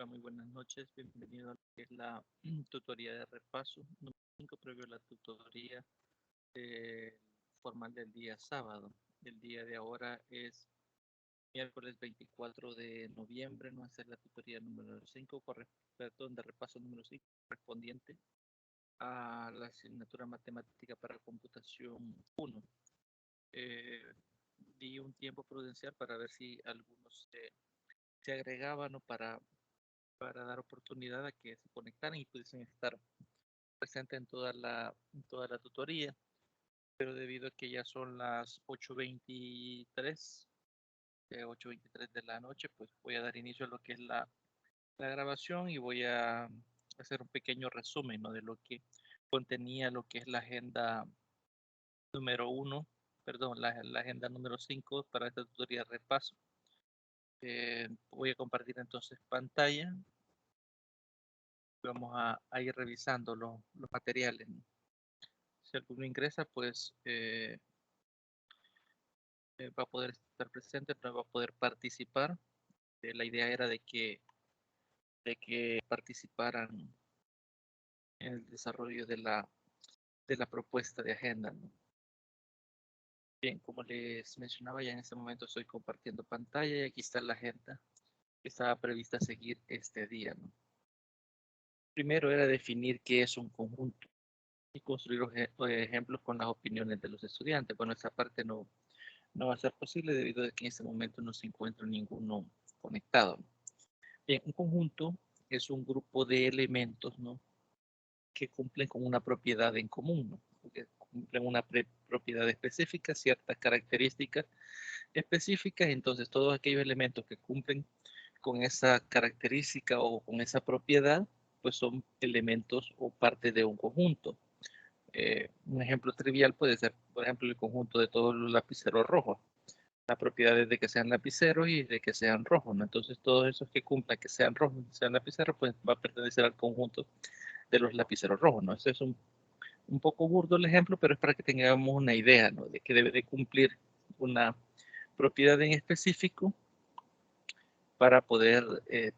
Hola, muy buenas noches. Bienvenido a lo que es la tutoría de repaso número 5 previo a la tutoría eh, formal del día sábado. El día de ahora es miércoles 24 de noviembre. No va a ser la tutoría número 5, perdón, de repaso número 5 correspondiente a la asignatura matemática para computación 1. Eh, Di un tiempo prudencial para ver si algunos se agregaban o para dar oportunidad a que se conectaran y pudiesen estar presentes en toda la tutoría, pero debido a que ya son las 8:23, 8:23 de la noche, pues voy a dar inicio a lo que es la grabación y voy a hacer un pequeño resumen, ¿no?, de lo que contenía lo que es la agenda número 1, perdón, la agenda número 5 para esta tutoría de repaso. Voy a compartir entonces pantalla. Vamos a ir revisando los materiales, ¿no? Si alguno ingresa, pues va a poder estar presente, no va a poder participar. La idea era de que participaran en el desarrollo de la propuesta de agenda, ¿no? Bien, como les mencionaba, ya en este momento estoy compartiendo pantalla y aquí está la agenda que estaba prevista seguir este día, ¿no? Primero era definir qué es un conjunto y construir ejemplos con las opiniones de los estudiantes. Bueno, esa parte no va a ser posible debido a que en este momento no se encuentra ninguno conectado. Bien, un conjunto es un grupo de elementos, ¿no?, que cumplen con una propiedad en común, ¿no?, que cumplen una propiedad específica, ciertas características específicas. Entonces todos aquellos elementos que cumplen con esa característica o con esa propiedad, pues son elementos o parte de un conjunto. Un ejemplo trivial puede ser, por ejemplo, el conjunto de todos los lapiceros rojos. La propiedad es de que sean lapiceros y de que sean rojos, ¿no? Entonces todos esos que cumplan que sean rojos y sean lapiceros, pues va a pertenecer al conjunto de los lapiceros rojos, ¿no? Eso es un poco burdo el ejemplo, pero es para que tengamos una idea, ¿no?, de que debe de cumplir una propiedad en específico para poder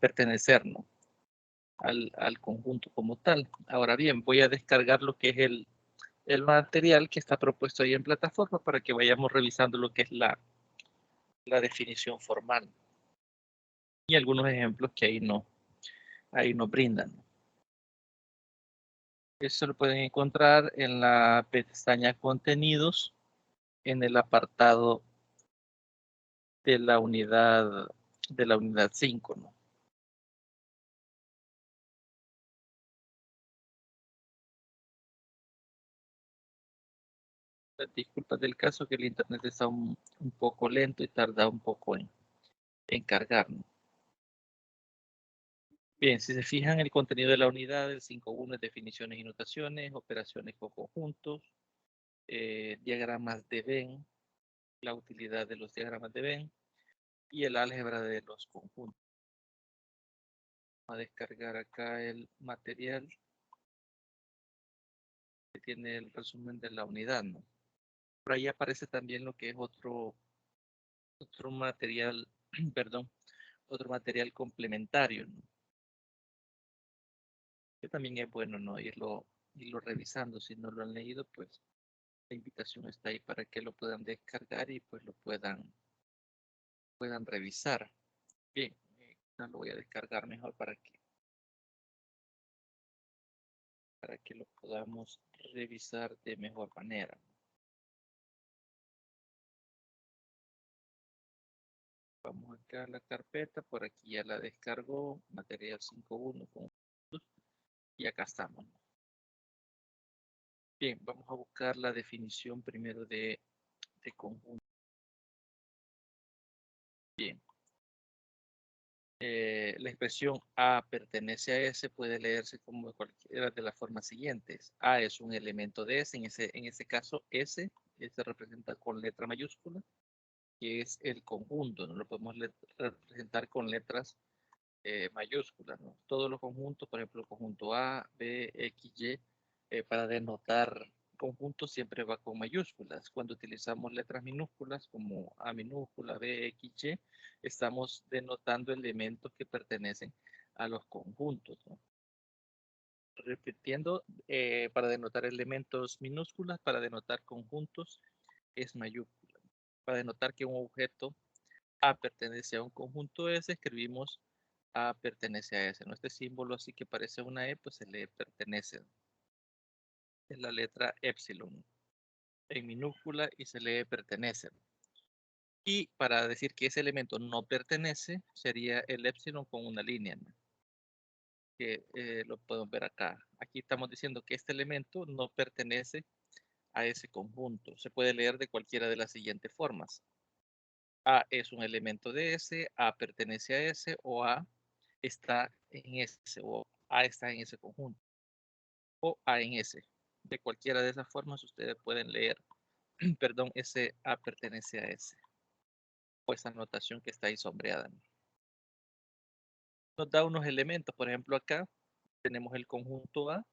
pertenecer, ¿no?, al conjunto como tal. Ahora bien, voy a descargar lo que es el material que está propuesto ahí en plataforma para que vayamos revisando lo que es la definición formal y algunos ejemplos que ahí nos brindan. Eso lo pueden encontrar en la pestaña Contenidos, en el apartado de la unidad 5, ¿no? Disculpas del caso que el internet está un poco lento y tarda un poco en cargar, ¿no? Bien, si se fijan, el contenido de la unidad del 5.1 es definiciones y notaciones, operaciones con conjuntos, diagramas de Venn, la utilidad de los diagramas de Venn y el álgebra de los conjuntos. Vamos a descargar acá el material que tiene el resumen de la unidad, ¿no? Por ahí aparece también lo que es otro material, perdón, otro material complementario, ¿no?, que también es bueno, ¿no?, irlo revisando. Si no lo han leído, pues la invitación está ahí para que lo puedan descargar y pues lo puedan revisar. Bien, lo voy a descargar mejor para que lo podamos revisar de mejor manera. Vamos acá a la carpeta, por aquí ya la descargó, material 5.1 y acá estamos. Bien, vamos a buscar la definición primero de conjunto. Bien. La expresión A pertenece a S puede leerse como cualquiera de las formas siguientes. A es un elemento de S, en ese caso S se representa con letra mayúscula, que es el conjunto, no lo podemos representar con letras mayúsculas, ¿no? Todos los conjuntos, por ejemplo, el conjunto A, B, X, Y, para denotar conjuntos siempre va con mayúsculas. Cuando utilizamos letras minúsculas como A minúscula, B, X, Y, estamos denotando elementos que pertenecen a los conjuntos, ¿no? Repitiendo, para denotar elementos minúsculas, para denotar conjuntos es mayúscula. Para denotar que un objeto A pertenece a un conjunto S, escribimos A pertenece a S. ¿No? Este símbolo así que parece una E, pues se le pertenece. Es la letra epsilon en minúscula y se le pertenece. Y para decir que ese elemento no pertenece, sería el epsilon con una línea, ¿no? Que lo podemos ver acá. Aquí estamos diciendo que este elemento no pertenece a ese conjunto. Se puede leer de cualquiera de las siguientes formas. A es un elemento de S, A pertenece a S o A está en S o A está en ese conjunto o A en S. De cualquiera de esas formas ustedes pueden leer, perdón, ese A pertenece a S o esa notación que está ahí sombreada, ¿no? Nos da unos elementos, por ejemplo acá tenemos el conjunto A,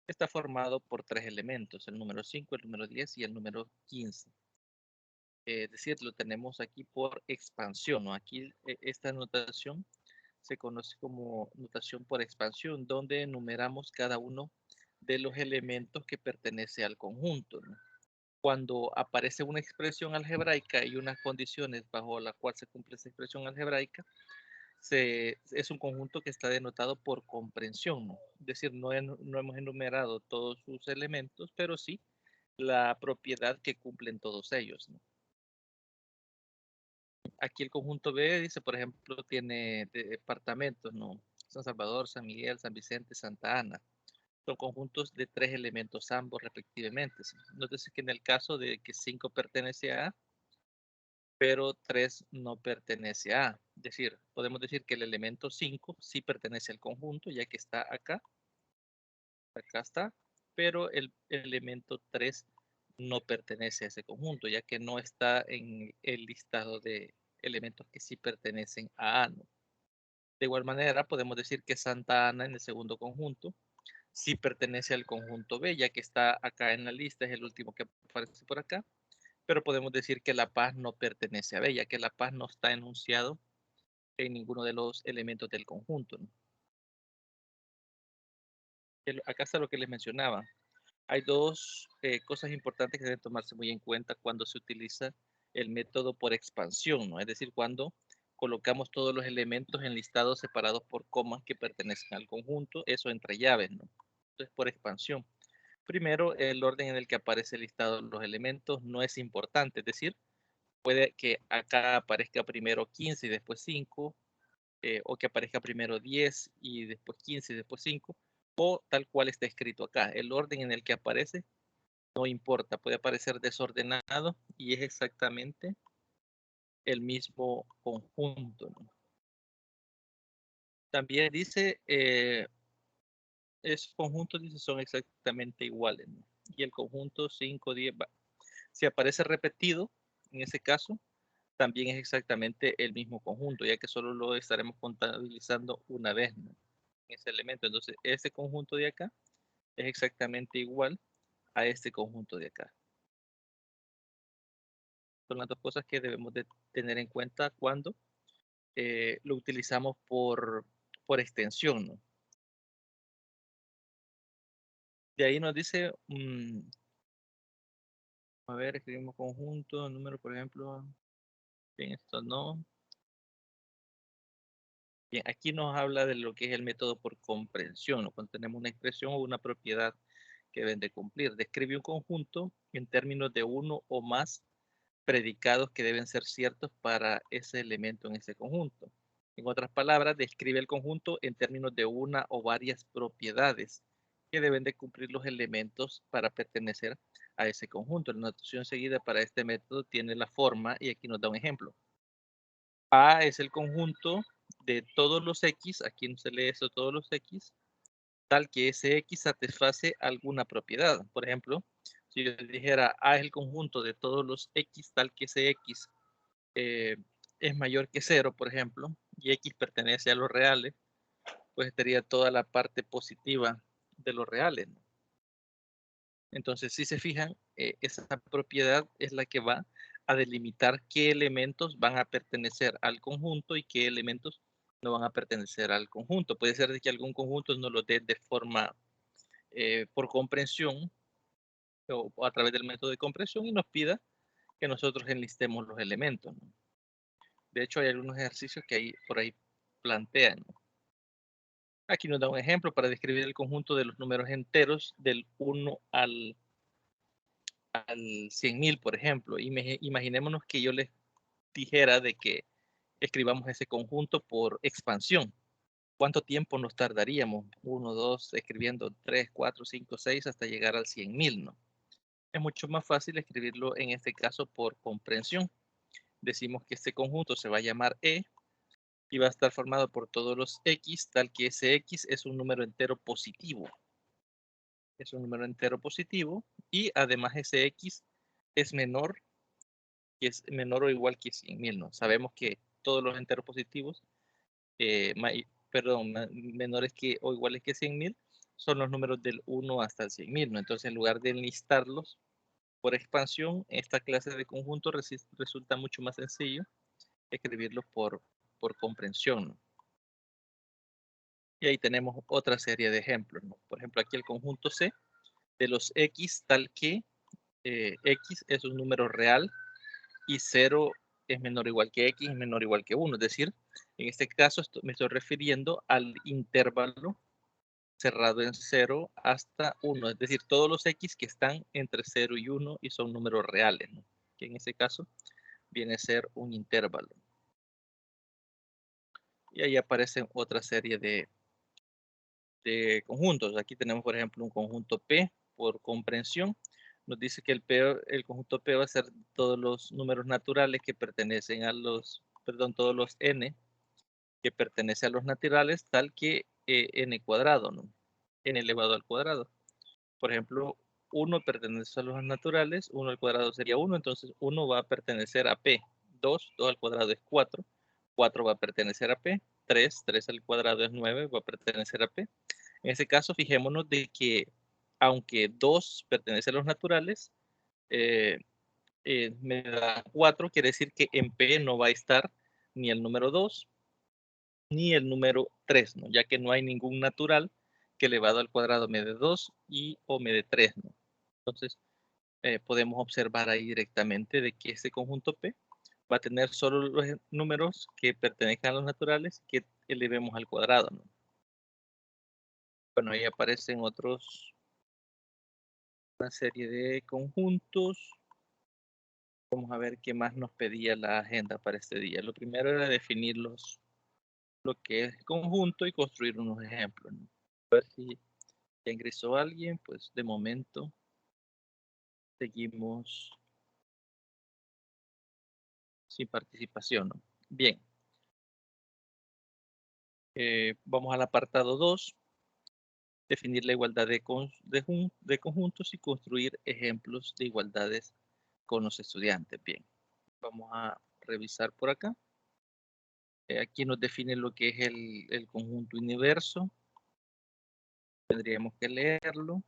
está formado por 3 elementos, el número 5, el número 10 y el número 15. Es decir, lo tenemos aquí por expansión, ¿no? Aquí esta notación se conoce como notación por expansión, donde enumeramos cada uno de los elementos que pertenece al conjunto, ¿no? Cuando aparece una expresión algebraica y unas condiciones bajo las cuales se cumple esa expresión algebraica, es un conjunto que está denotado por comprensión, ¿no? Es decir, no hemos enumerado todos sus elementos, pero sí la propiedad que cumplen todos ellos, ¿no? Aquí el conjunto B dice, por ejemplo, tiene departamentos, ¿no? San Salvador, San Miguel, San Vicente, Santa Ana. Son conjuntos de 3 elementos ambos respectivamente. ¿Sí? Nótese que en el caso de que 5 pertenece a A, pero 3 no pertenece a A. Es decir, podemos decir que el elemento 5 sí pertenece al conjunto, ya que está acá está, pero el elemento 3 no pertenece a ese conjunto, ya que no está en el listado de elementos que sí pertenecen a A, ¿no? De igual manera, podemos decir que Santa Ana en el segundo conjunto sí pertenece al conjunto B, ya que está acá en la lista, es el último que aparece por acá, pero podemos decir que La Paz no pertenece a B, ya que La Paz no está enunciado en ninguno de los elementos del conjunto, ¿no? Acá está lo que les mencionaba. Hay dos cosas importantes que deben tomarse muy en cuenta cuando se utiliza el método por expansión, ¿no? Es decir, cuando colocamos todos los elementos en listados separados por comas que pertenecen al conjunto, eso entre llaves, ¿no? Entonces, por expansión. Primero, el orden en el que aparece el listado de los elementos no es importante, es decir, puede que acá aparezca primero 15 y después 5, o que aparezca primero 10 y después 15 y después 5, o tal cual está escrito acá. El orden en el que aparece no importa, puede aparecer desordenado y es exactamente el mismo conjunto, ¿no? También dice, esos conjuntos dice, son exactamente iguales, ¿no? Y el conjunto 5, 10, si aparece repetido, en ese caso, también es exactamente el mismo conjunto, ya que solo lo estaremos contabilizando una vez, ¿no? Ese elemento. Entonces, este conjunto de acá es exactamente igual a este conjunto de acá. Son las dos cosas que debemos de tener en cuenta cuando lo utilizamos por extensión, ¿no? De ahí nos dice, a ver, escribimos conjunto, número, por ejemplo, bien, esto no. Bien, aquí nos habla de lo que es el método por comprensión, ¿no? Cuando tenemos una expresión o una propiedad que deben de cumplir. Describe un conjunto en términos de uno o más predicados que deben ser ciertos para ese elemento en ese conjunto. En otras palabras, describe el conjunto en términos de una o varias propiedades que deben de cumplir los elementos para pertenecer a ese conjunto. La notación seguida para este método tiene la forma, y aquí nos da un ejemplo. A es el conjunto de todos los X, aquí no se lee eso, todos los X, tal que ese X satisface alguna propiedad. Por ejemplo, si yo dijera A es el conjunto de todos los X, tal que ese X es mayor que 0, por ejemplo, y X pertenece a los reales, pues estaría toda la parte positiva de los reales, ¿no? Entonces, si se fijan, esa propiedad es la que va a delimitar qué elementos van a pertenecer al conjunto y qué elementos no van a pertenecer al conjunto. Puede ser de que algún conjunto nos lo dé de forma por comprensión o a través del método de comprensión y nos pida que nosotros enlistemos los elementos, ¿no? De hecho, hay algunos ejercicios que por ahí plantean, ¿no? Aquí nos da un ejemplo para describir el conjunto de los números enteros del 1 al 100.000, por ejemplo. Imaginémonos que yo les dijera de que escribamos ese conjunto por expansión. ¿Cuánto tiempo nos tardaríamos? 1, 2, escribiendo 3, 4, 5, 6 hasta llegar al 100.000, ¿no? Es mucho más fácil escribirlo en este caso por comprensión. Decimos que este conjunto se va a llamar E y va a estar formado por todos los X, tal que ese X es un número entero positivo. Es un número entero positivo y además ese X es menor o igual que 100.000, ¿no? Sabemos que todos los enteros positivos, menores que o iguales que 100.000 son los números del 1 hasta el 100.000, ¿no? Entonces, en lugar de enlistarlos por expansión, esta clase de conjunto resulta mucho más sencillo escribirlos por comprensión, ¿no? Y ahí tenemos otra serie de ejemplos, ¿no? Por ejemplo, aquí el conjunto C de los X, tal que X es un número real y 0 es menor o igual que X es menor o igual que 1. Es decir, en este caso me estoy refiriendo al intervalo cerrado en 0 hasta 1. Es decir, todos los X que están entre 0 y 1 y son números reales, ¿no? Que en ese caso viene a ser un intervalo. Y ahí aparecen otra serie de conjuntos. Aquí tenemos, por ejemplo, un conjunto P por comprensión. Nos dice que el conjunto P va a ser todos los números naturales que pertenecen a todos los n que pertenecen a los naturales, tal que n cuadrado, ¿no? N elevado al cuadrado. Por ejemplo, 1 pertenece a los naturales, 1 al cuadrado sería 1, entonces 1 va a pertenecer a P. 2 al cuadrado es 4, 4 va a pertenecer a P. 3 al cuadrado es 9, va a pertenecer a P. En ese caso, fijémonos de que aunque 2 pertenece a los naturales, me da 4, quiere decir que en P no va a estar ni el número 2 ni el número 3, ¿no? Ya que no hay ningún natural que elevado al cuadrado me dé 2 o me dé 3, ¿no? Entonces, podemos observar ahí directamente de que este conjunto P va a tener solo los números que pertenezcan a los naturales que elevemos al cuadrado, ¿no? Bueno, ahí aparecen una serie de conjuntos. Vamos a ver qué más nos pedía la agenda para este día. Lo primero era definir lo que es conjunto y construir unos ejemplos, ¿no? A ver si ya ingresó alguien, pues de momento seguimos sin participación, ¿no? Bien, vamos al apartado 2, definir la igualdad de conjuntos y construir ejemplos de igualdades con los estudiantes. Bien, vamos a revisar por acá. Aquí nos define lo que es el conjunto universo. Tendríamos que leerlo.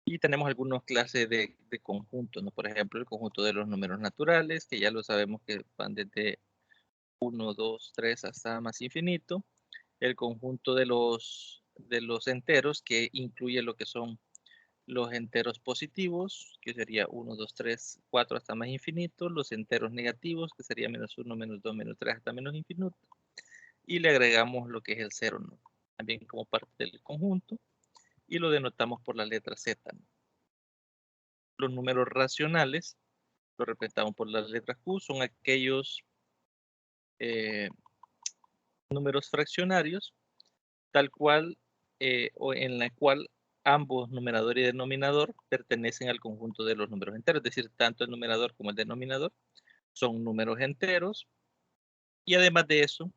Y tenemos algunas clases de conjuntos, ¿no? Por ejemplo, el conjunto de los números naturales, que ya lo sabemos que van desde 1, 2, 3 hasta más infinito. El conjunto de los enteros, que incluye lo que son los enteros positivos, que sería 1, 2, 3, 4 hasta más infinito. Los enteros negativos, que sería menos 1, menos 2, menos 3 hasta menos infinito. Y le agregamos lo que es el 0, ¿no? También como parte del conjunto. Y lo denotamos por la letra Z, ¿no? Los números racionales, lo representamos por las letras Q, son aquellos números fraccionarios, tal cual o en la cual ambos numerador y denominador pertenecen al conjunto de los números enteros, es decir, tanto el numerador como el denominador son números enteros y además de eso,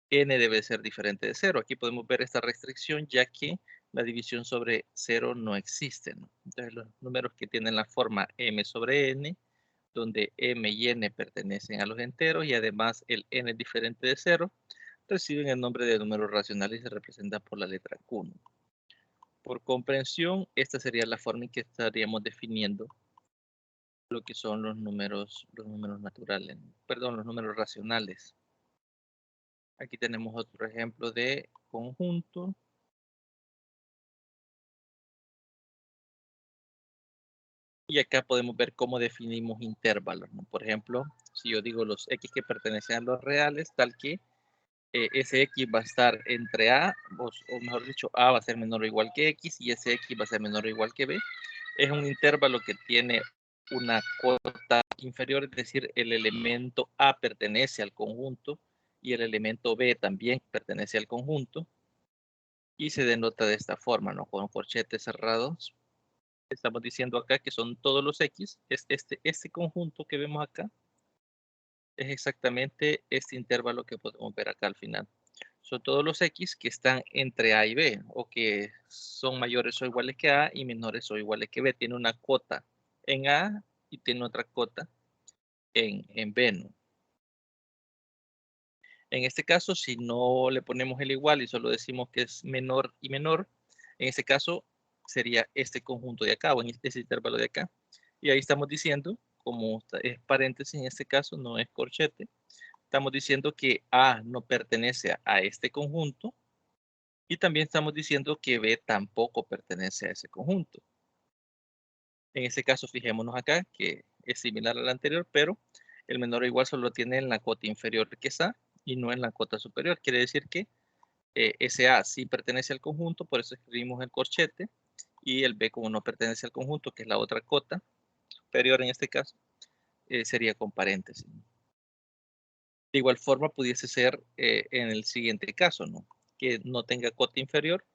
n debe ser diferente de 0. Aquí podemos ver esta restricción ya que la división sobre 0 no existe, ¿no? Entonces los números que tienen la forma m sobre n, donde m y n pertenecen a los enteros y además el n es diferente de 0, reciben el nombre de números racionales y se representan por la letra Q, ¿no? Por comprensión, esta sería la forma en que estaríamos definiendo lo que son los números naturales, perdón, los números racionales. Aquí tenemos otro ejemplo de conjunto. Y acá podemos ver cómo definimos intervalos, ¿no? Por ejemplo, si yo digo los x que pertenecen a los reales, tal que ese x va a estar entre a, o mejor dicho, a va a ser menor o igual que x y ese x va a ser menor o igual que b. Es un intervalo que tiene una cota inferior, es decir, el elemento a pertenece al conjunto y el elemento b también pertenece al conjunto y se denota de esta forma, ¿no? Con corchetes cerrados. Estamos diciendo acá que son todos los x, es este conjunto que vemos acá, es exactamente este intervalo que podemos ver acá al final. Son todos los x que están entre a y b, o que son mayores o iguales que a y menores o iguales que b. Tiene una cota en a y tiene otra cota en b, ¿no? En este caso, si no le ponemos el igual y solo decimos que es menor y menor, en este caso sería este conjunto de acá o en este intervalo de acá. Y ahí estamos diciendo, como es paréntesis en este caso, no es corchete, estamos diciendo que A no pertenece a este conjunto y también estamos diciendo que B tampoco pertenece a ese conjunto. En este caso, fijémonos acá que es similar al anterior, pero el menor o igual solo tiene en la cota inferior que es A y no en la cota superior. Quiere decir que ese A sí pertenece al conjunto, por eso escribimos el corchete, y el B como no pertenece al conjunto, que es la otra cota superior en este caso, sería con paréntesis. De igual forma pudiese ser en el siguiente caso, ¿no? Que no tenga cota inferior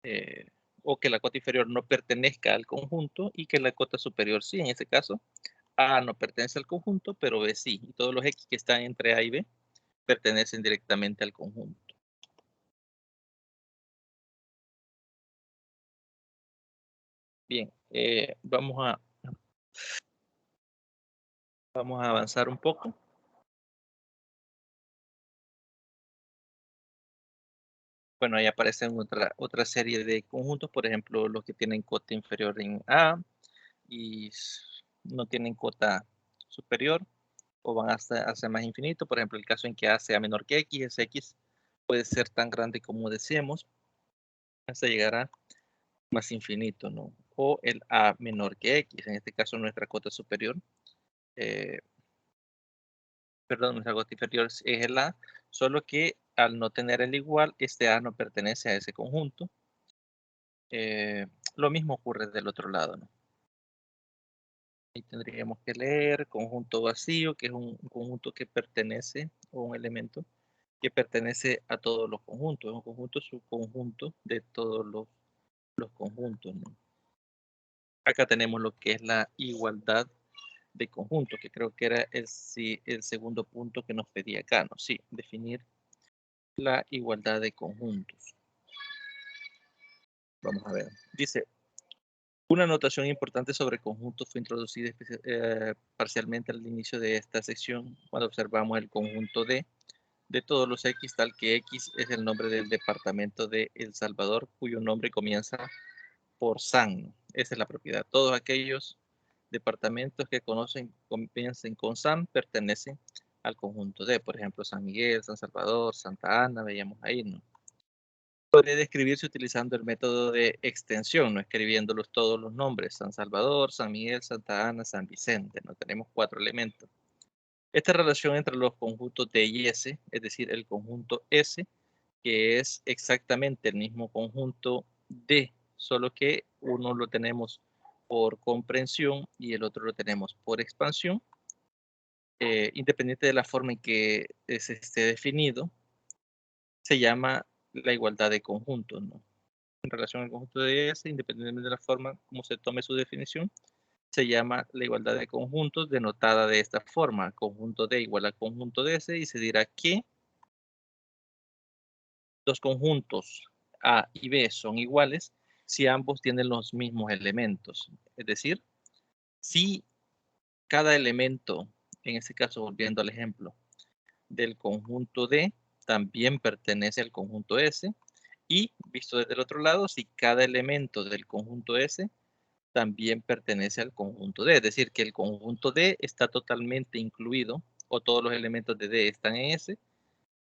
eh, o que la cota inferior no pertenezca al conjunto y que la cota superior sí. En este caso, A no pertenece al conjunto, pero B sí. Y todos los X que están entre A y B pertenecen directamente al conjunto. Bien, vamos a avanzar un poco. Bueno, ahí aparecen otra serie de conjuntos, por ejemplo, los que tienen cota inferior en A y no tienen cota superior o van hasta más infinito. Por ejemplo, el caso en que A sea menor que X, ese X puede ser tan grande como deseemos hasta llegar a más infinito, ¿no? O el A menor que X, en este caso nuestra cota superior, eh, perdón, nuestra cota inferior es el A, solo que al no tener el igual, este A no pertenece a ese conjunto. Lo mismo ocurre del otro lado, ¿no? Ahí tendríamos que leer conjunto vacío, que es un conjunto que pertenece, o un elemento que pertenece a todos los conjuntos, es un conjunto subconjunto de todos los conjuntos, ¿no? Acá tenemos lo que es la igualdad de conjuntos, que creo que era el segundo punto que nos pedía acá, ¿no? Sí, definir la igualdad de conjuntos. Vamos a ver. Dice, una notación importante sobre conjuntos fue introducida parcialmente al inicio de esta sección cuando observamos el conjunto de todos los X, tal que X es el nombre del departamento de El Salvador, cuyo nombre comienza por San. Esa es la propiedad. Todos aquellos departamentos que comiencen con San pertenecen al conjunto de, por ejemplo, San Miguel, San Salvador, Santa Ana, veíamos ahí, ¿no? Puede describirse utilizando el método de extensión, no escribiéndolos todos los nombres, San Salvador, San Miguel, Santa Ana, San Vicente, ¿no? Tenemos 4 elementos. Esta relación entre los conjuntos D y S, es decir, el conjunto S, que es exactamente el mismo conjunto D, solo que uno lo tenemos por comprensión y el otro lo tenemos por expansión, independiente de la forma en que se esté definido, se llama la igualdad de conjuntos, ¿no? En relación al conjunto de S, independientemente de la forma como se tome su definición, se llama la igualdad de conjuntos denotada de esta forma, conjunto D igual a conjunto de S, y se dirá que los conjuntos A y B son iguales si ambos tienen los mismos elementos. Es decir, si cada elemento, en este caso volviendo al ejemplo, del conjunto D también pertenece al conjunto S, y visto desde el otro lado, si cada elemento del conjunto S también pertenece al conjunto D, es decir, que el conjunto D está totalmente incluido, o todos los elementos de D están en S,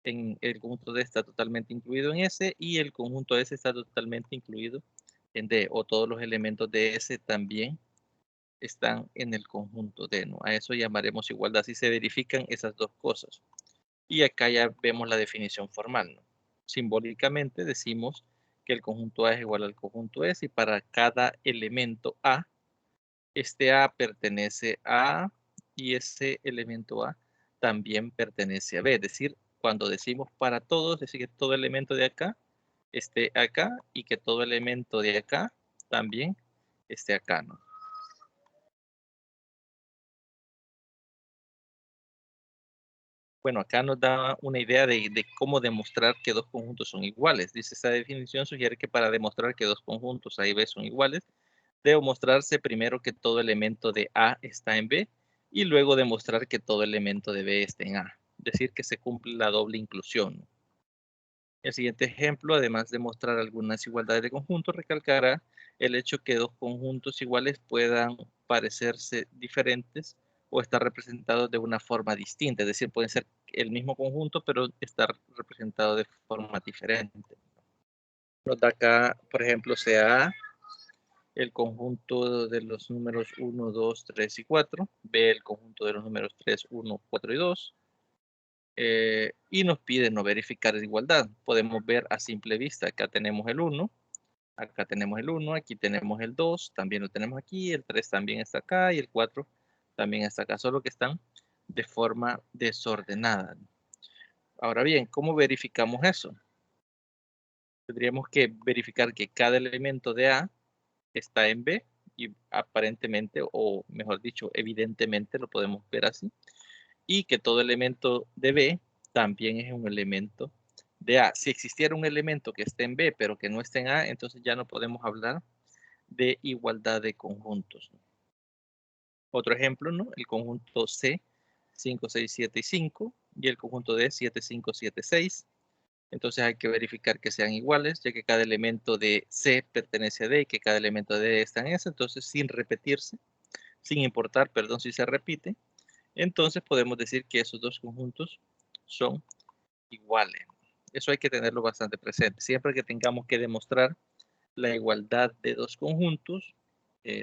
en el conjunto D está totalmente incluido en S y el conjunto S está totalmente incluido en D, o todos los elementos de S también están en el conjunto D, ¿no? A eso llamaremos igualdad si se verifican esas dos cosas. Y acá ya vemos la definición formal, ¿no? Simbólicamente decimos que el conjunto A es igual al conjunto S y para cada elemento A, este A pertenece a A y ese elemento A también pertenece a B. Es decir, cuando decimos para todos, es decir que todo elemento de acá esté acá y que todo elemento de acá también esté acá, ¿no? Bueno, acá nos da una idea de cómo demostrar que dos conjuntos son iguales. Dice, esta definición sugiere que para demostrar que dos conjuntos A y B son iguales, debe mostrarse primero que todo elemento de A está en B y luego demostrar que todo elemento de B está en A. Es decir, que se cumple la doble inclusión. El siguiente ejemplo, además de mostrar algunas igualdades de conjuntos, recalcará el hecho que dos conjuntos iguales puedan parecerse diferentes o estar representados de una forma distinta. Es decir, pueden ser el mismo conjunto, pero estar representado de forma diferente. Nos da acá, por ejemplo, sea A el conjunto de los números 1, 2, 3 y 4, B el conjunto de los números 3, 1, 4 y 2, y nos pide no verificar igualdad. Podemos ver a simple vista, acá tenemos el 1, acá tenemos el 1, aquí tenemos el 2, también lo tenemos aquí, el 3 también está acá y el 4 también está acá, solo que están de forma desordenada. Ahora bien, ¿cómo verificamos eso? Tendríamos que verificar que cada elemento de A está en B y aparentemente, o mejor dicho, evidentemente lo podemos ver así, y que todo elemento de B también es un elemento de A. Si existiera un elemento que esté en B pero que no esté en A, entonces ya no podemos hablar de igualdad de conjuntos. Otro ejemplo, ¿no? El conjunto C, 5, 6, 7 y 5, y el conjunto D, 7, 5, 7, 6. Entonces hay que verificar que sean iguales, ya que cada elemento de C pertenece a D y que cada elemento de D está en S, entonces sin repetirse, sin importar, perdón, si se repite, entonces podemos decir que esos dos conjuntos son iguales. Eso hay que tenerlo bastante presente. Siempre que tengamos que demostrar la igualdad de dos conjuntos,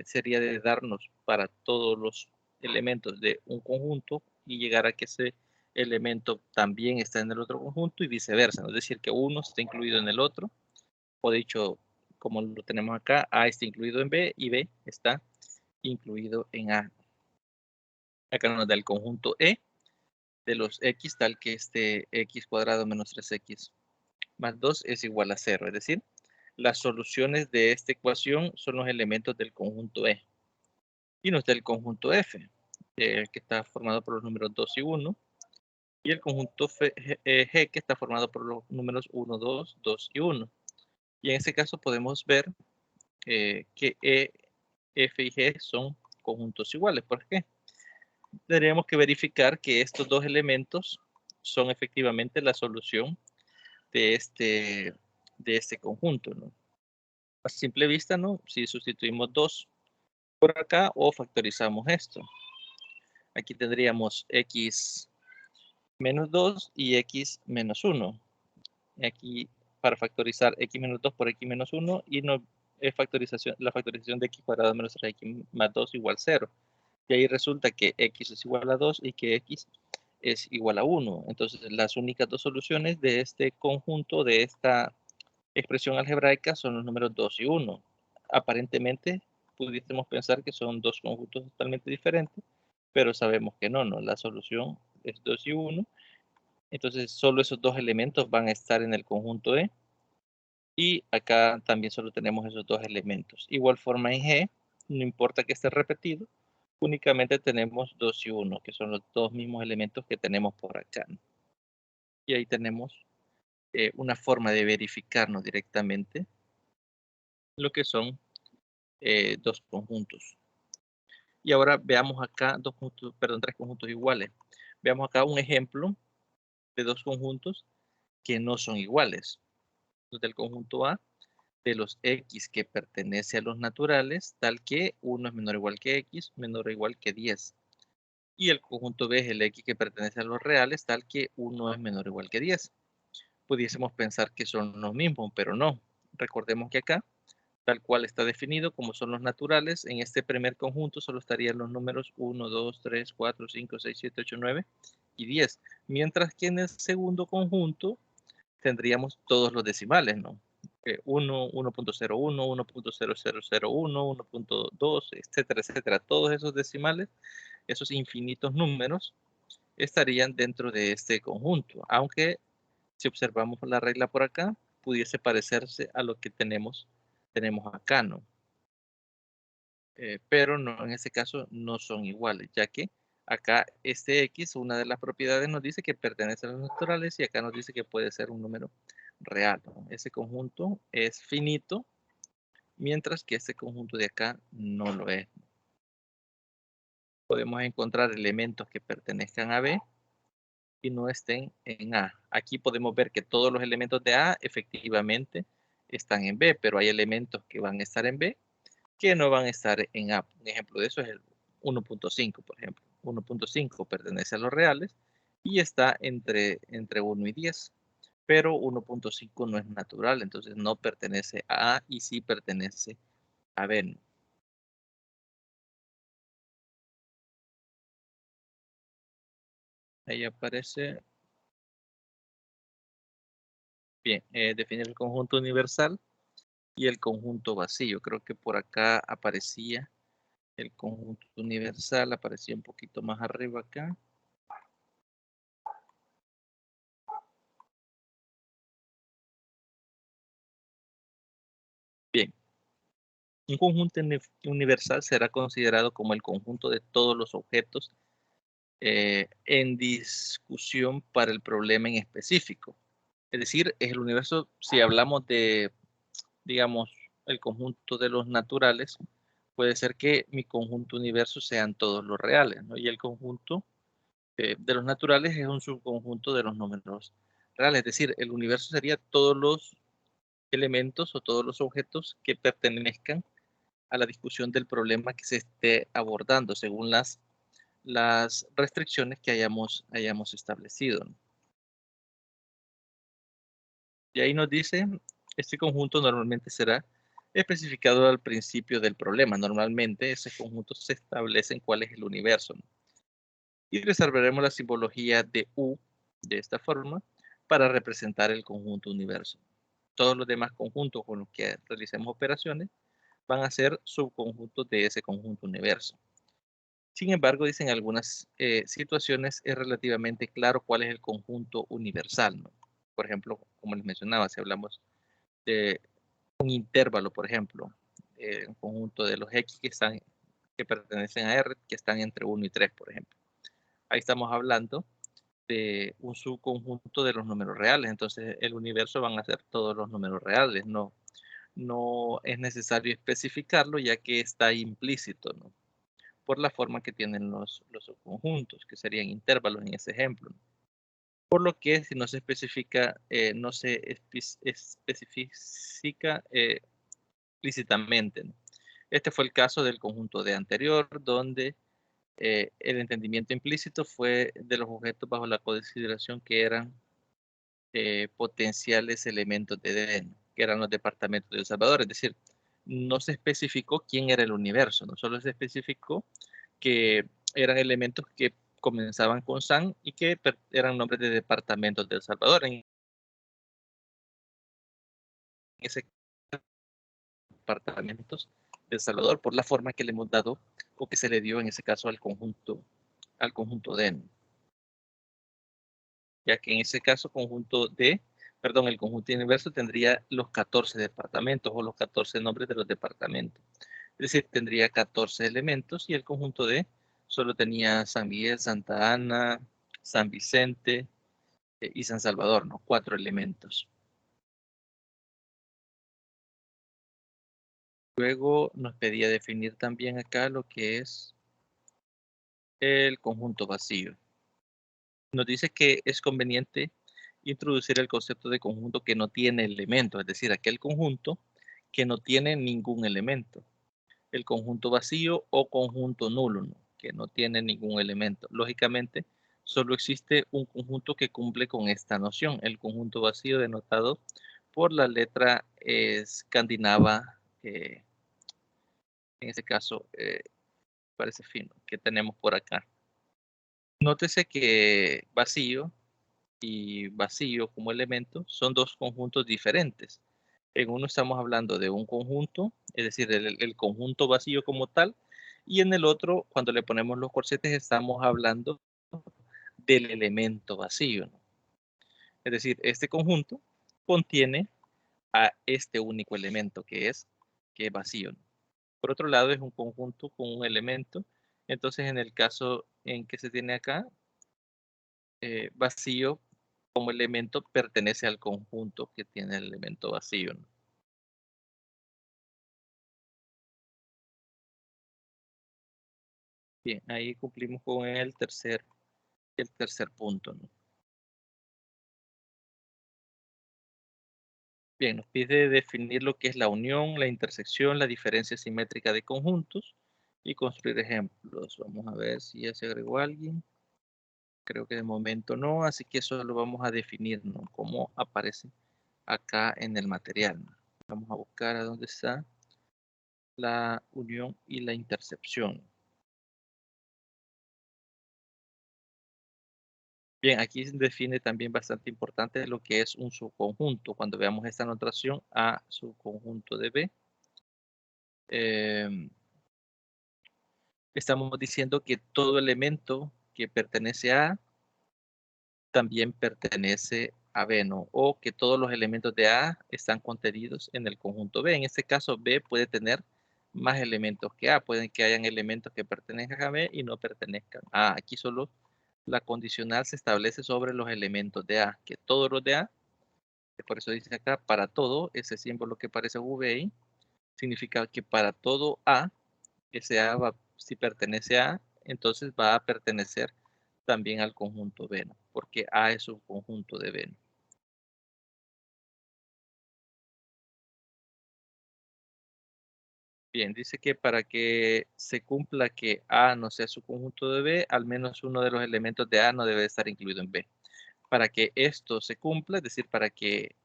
sería de darnos para todos los elementos de un conjunto y llegar a que ese elemento también está en el otro conjunto y viceversa, ¿no? Es decir, que uno está incluido en el otro, o dicho, como lo tenemos acá, A está incluido en B y B está incluido en A. Acá nos da el conjunto E de los X tal que este X cuadrado menos 3X más 2 es igual a 0, es decir, las soluciones de esta ecuación son los elementos del conjunto E. Y nos da el conjunto F, que está formado por los números 2 y 1, y el conjunto G, que está formado por los números 1, 2, 2 y 1. Y en este caso podemos ver que E, F y G son conjuntos iguales. ¿Por qué? Tendríamos que verificar que estos dos elementos son efectivamente la solución de este conjunto, ¿no? A simple vista, ¿no? Si sustituimos 2 por acá o factorizamos esto. Aquí tendríamos X menos 2 y X menos 1. Aquí para factorizar X menos 2 por X menos 1 y no, la factorización de X cuadrado menos 3X más 2 igual 0. Y ahí resulta que X es igual a 2 y que X es igual a 1. Entonces las únicas dos soluciones de este conjunto, de esta expresión algebraica, son los números 2 y 1. Aparentemente pudiésemos pensar que son dos conjuntos totalmente diferentes, pero sabemos que no, no, la solución es 2 y 1. Entonces solo esos dos elementos van a estar en el conjunto E. Y acá también solo tenemos esos dos elementos. Igual forma en G, no importa que esté repetido, únicamente tenemos 2 y 1, que son los dos mismos elementos que tenemos por acá, ¿no? Y ahí tenemos una forma de verificarnos directamente lo que son dos conjuntos. Y ahora veamos acá tres conjuntos iguales. Veamos acá un ejemplo de dos conjuntos que no son iguales. Del conjunto A, de los X que pertenece a los naturales, tal que 1 es menor o igual que X, menor o igual que 10. y el conjunto B es el X que pertenece a los reales, tal que 1 es menor o igual que 10. Pudiésemos pensar que son los mismos, pero no. Recordemos que acá, tal cual está definido, como son los naturales, en este primer conjunto solo estarían los números 1, 2, 3, 4, 5, 6, 7, 8, 9 y 10. Mientras que en el segundo conjunto tendríamos todos los decimales, ¿no? 1, 1.01, 1.0001, 1.2, etcétera, etcétera. Todos esos decimales, esos infinitos números, estarían dentro de este conjunto, aunque si observamos la regla por acá, pudiese parecerse a lo que tenemos acá, ¿no? Pero no, en este caso no son iguales, ya que acá este X, una de las propiedades nos dice que pertenece a los naturales y acá nos dice que puede ser un número real, ¿no? Ese conjunto es finito, mientras que este conjunto de acá no lo es. Podemos encontrar elementos que pertenezcan a B y no estén en A. Aquí podemos ver que todos los elementos de A efectivamente están en B, pero hay elementos que van a estar en B que no van a estar en A. Un ejemplo de eso es el 1.5, por ejemplo. 1.5 pertenece a los reales y está entre 1 y 10, pero 1.5 no es natural, entonces no pertenece a A y sí pertenece a B. Ahí aparece, bien, definir el conjunto universal y el conjunto vacío. Creo que por acá aparecía el conjunto universal, aparecía un poquito más arriba acá. Bien, un conjunto universal será considerado como el conjunto de todos los objetos en discusión para el problema en específico. Es decir, es el universo, si hablamos de, digamos, el conjunto de los naturales, puede ser que mi conjunto universo sean todos los reales, ¿no? Y el conjunto de los naturales es un subconjunto de los números reales. Es decir, el universo sería todos los elementos o todos los objetos que pertenezcan a la discusión del problema que se esté abordando según las restricciones que hayamos establecido, ¿no? Y ahí nos dice, este conjunto normalmente será especificado al principio del problema. Normalmente ese conjunto se establece en cuál es el universo, ¿no? Y reservaremos la simbología de U de esta forma para representar el conjunto universo. Todos los demás conjuntos con los que realicemos operaciones van a ser subconjuntos de ese conjunto universo. Sin embargo, dicen algunas situaciones es relativamente claro cuál es el conjunto universal, ¿no? Por ejemplo, como les mencionaba, si hablamos de un intervalo, por ejemplo, un conjunto de los X que pertenecen a R, que están entre 1 y 3, por ejemplo. Ahí estamos hablando de un subconjunto de los números reales, entonces el universo van a ser todos los números reales, no es necesario especificarlo ya que está implícito, ¿no? Por la forma que tienen los subconjuntos, que serían intervalos en ese ejemplo. Por lo que si no se especifica, no se especifica explícitamente, ¿no? Este fue el caso del conjunto de anterior, donde el entendimiento implícito fue de los objetos bajo la consideración que eran potenciales elementos de D, ¿no? Que eran los departamentos de El Salvador. Es decir, no se especificó quién era el universo, no solo se especificó que eran elementos que comenzaban con San y que eran nombres de departamentos de El Salvador. En ese departamentos de El Salvador, por la forma que le hemos dado o que se le dio en ese caso al conjunto D, ya que en ese caso el conjunto inverso tendría los 14 departamentos o los 14 nombres de los departamentos. Es decir, tendría 14 elementos y el conjunto D solo tenía San Miguel, Santa Ana, San Vicente y San Salvador, ¿no? 4 elementos. Luego nos pedía definir también acá lo que es el conjunto vacío. Nos dice que es conveniente introducir el concepto de conjunto que no tiene elementos, es decir, aquel conjunto que no tiene ningún elemento. El conjunto vacío o conjunto nulo, ¿no? que no tiene ningún elemento. Lógicamente, solo existe un conjunto que cumple con esta noción, el conjunto vacío denotado por la letra escandinava, en este caso parece fino, que tenemos por acá. Nótese que vacío y vacío como elemento son dos conjuntos diferentes. En uno estamos hablando de un conjunto, es decir, el conjunto vacío como tal, y en el otro, cuando le ponemos los corchetes, estamos hablando del elemento vacío, ¿no? Es decir, este conjunto contiene a este único elemento que es vacío, ¿no? Por otro lado, es un conjunto con un elemento. Entonces, en el caso en que se tiene acá, vacío como elemento pertenece al conjunto que tiene el elemento vacío, ¿no? Bien, ahí cumplimos con el tercer punto, ¿no? Bien, nos pide definir lo que es la unión, la intersección, la diferencia simétrica de conjuntos y construir ejemplos. Vamos a ver si ya se agregó alguien. Creo que de momento no, así que eso lo vamos a definir, ¿no? Como aparece acá en el material, ¿no? Vamos a buscar a dónde está la unión y la intersección. Bien, aquí se define también bastante importante lo que es un subconjunto. Cuando veamos esta notación A subconjunto de B, eh, estamos diciendo que todo elemento que pertenece a A también pertenece a B, ¿no? O que todos los elementos de A están contenidos en el conjunto B. En este caso, B puede tener más elementos que A. Pueden que hayan elementos que pertenezcan a B y no pertenezcan a A. Aquí solo la condicional se establece sobre los elementos de A, que todos los de A, por eso dice acá, para todo, ese símbolo que parece VI, significa que para todo A, ese A va, si pertenece a A, entonces va a pertenecer también al conjunto B, ¿no? Porque A es un conjunto de B, ¿no? Bien, dice que para que se cumpla que A no sea su conjunto de B, al menos uno de los elementos de A no debe estar incluido en B. Para que esto se cumpla, es decir, para que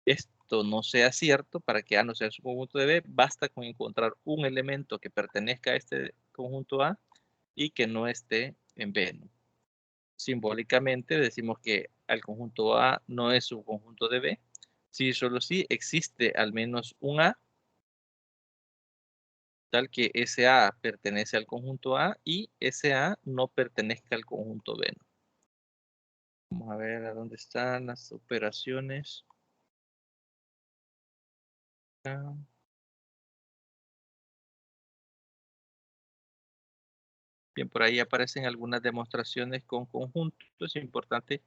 esto no sea cierto, para que A no sea su conjunto de B, basta con encontrar un elemento que pertenezca a este conjunto A y que no esté en B, ¿no? Simbólicamente decimos que el conjunto A no es un conjunto de B, si solo si existe al menos un A, tal que ese A pertenece al conjunto A y ese A no pertenezca al conjunto B, ¿no? Vamos a ver a dónde están las operaciones. Acá. Bien, por ahí aparecen algunas demostraciones con conjuntos. Es importante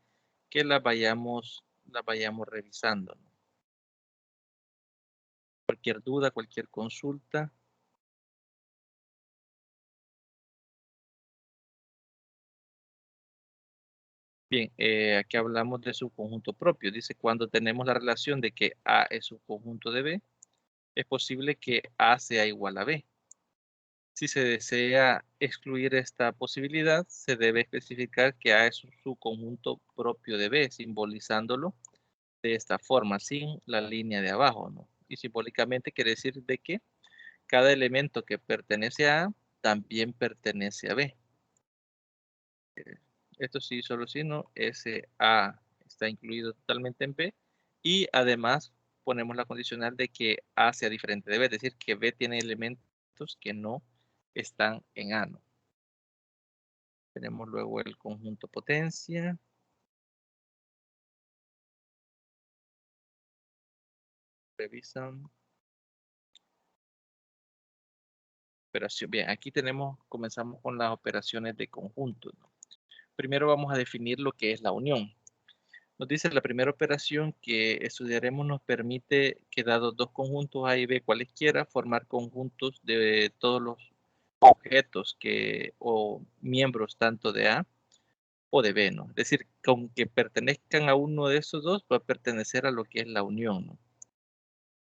que las vayamos revisando, ¿no? Cualquier duda, cualquier consulta. Bien, aquí hablamos de su conjunto propio. Dice, cuando tenemos la relación de que A es un conjunto de B, es posible que A sea igual a B. Si se desea excluir esta posibilidad, se debe especificar que A es su conjunto propio de B, simbolizándolo de esta forma, sin la línea de abajo, ¿no? Y simbólicamente quiere decir de que cada elemento que pertenece a A también pertenece a B. Esto sí, solo si no, ese A está incluido totalmente en B. Y además ponemos la condicional de que A sea diferente de B, es decir, que B tiene elementos que no están en A, ¿no? Tenemos luego el conjunto potencia. Revisan. Operación. Bien, aquí comenzamos con las operaciones de conjunto, ¿no? Primero vamos a definir lo que es la unión. Nos dice la primera operación que estudiaremos nos permite que dados dos conjuntos A y B cualesquiera, formar conjuntos de todos los objetos o miembros tanto de A o de B, ¿no? Es decir, que aunque pertenezcan a uno de esos dos, va a pertenecer a lo que es la unión, ¿no?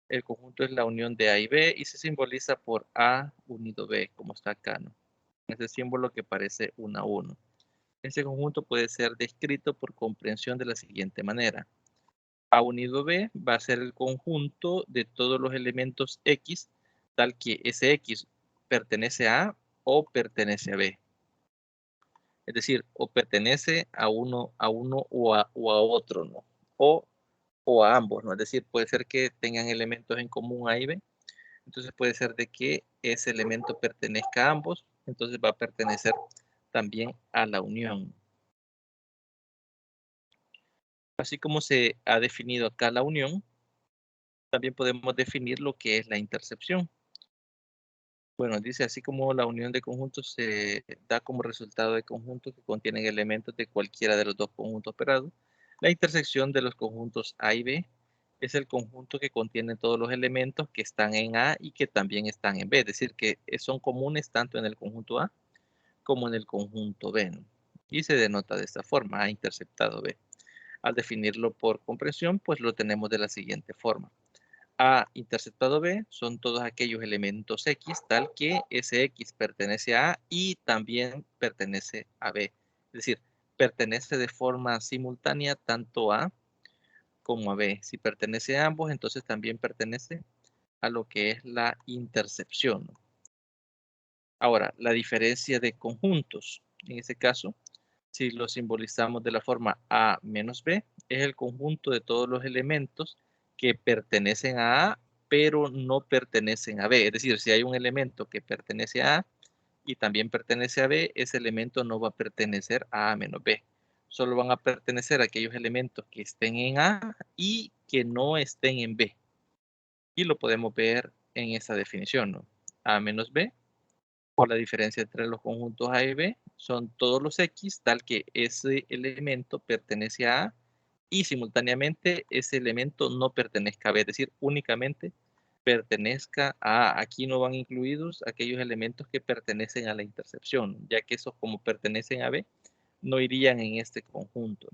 El conjunto es la unión de A y B y se simboliza por A unido B, como está acá, ¿no? Ese símbolo que parece 1 a 1. Ese conjunto puede ser descrito por comprensión de la siguiente manera. A unido B va a ser el conjunto de todos los elementos X, tal que ese X pertenece a A o pertenece a B. Es decir, o pertenece a uno o a otro, ¿no? O a ambos, ¿no? Es decir, puede ser que tengan elementos en común A y B. Entonces puede ser de que ese elemento pertenezca a ambos, entonces va a pertenecer también a la unión. Así como se ha definido acá la unión, también podemos definir lo que es la intercepción. Bueno, dice así como la unión de conjuntos se da como resultado de conjuntos que contienen elementos de cualquiera de los dos conjuntos operados. La intersección de los conjuntos A y B es el conjunto que contiene todos los elementos que están en A y que también están en B. Es decir, que son comunes tanto en el conjunto A como en el conjunto B, ¿no? Y se denota de esta forma, A interceptado B. Al definirlo por comprensión, pues lo tenemos de la siguiente forma. A interceptado B son todos aquellos elementos X, tal que ese X pertenece a A y también pertenece a B. Es decir, pertenece de forma simultánea tanto a A como a B. Si pertenece a ambos, entonces también pertenece a lo que es la intercepción. Ahora, la diferencia de conjuntos. En este caso, si lo simbolizamos de la forma A menos B, es el conjunto de todos los elementos que pertenecen a A, pero no pertenecen a B. Es decir, si hay un elemento que pertenece a A y también pertenece a B, ese elemento no va a pertenecer a A menos B. Solo van a pertenecer a aquellos elementos que estén en A y que no estén en B. Y lo podemos ver en esa definición, ¿no? A menos B, por la diferencia entre los conjuntos A y B, son todos los X, tal que ese elemento pertenece a A y simultáneamente ese elemento no pertenezca a B, es decir, únicamente pertenezca a A. Aquí no van incluidos aquellos elementos que pertenecen a la intercepción, ya que esos como pertenecen a B, no irían en este conjunto.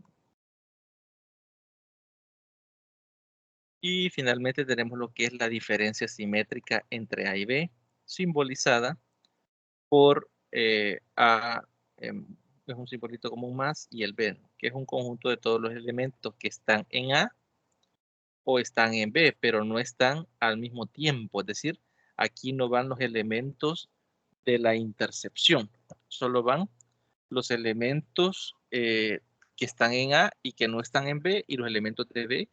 Y finalmente tenemos lo que es la diferencia simétrica entre A y B, simbolizada por A, es un simbolito como un más, y el B, ¿no? Que es un conjunto de todos los elementos que están en A o están en B, pero no están al mismo tiempo. Es decir, aquí no van los elementos de la intercepción, solo van los elementos que están en A y que no están en B, y los elementos de B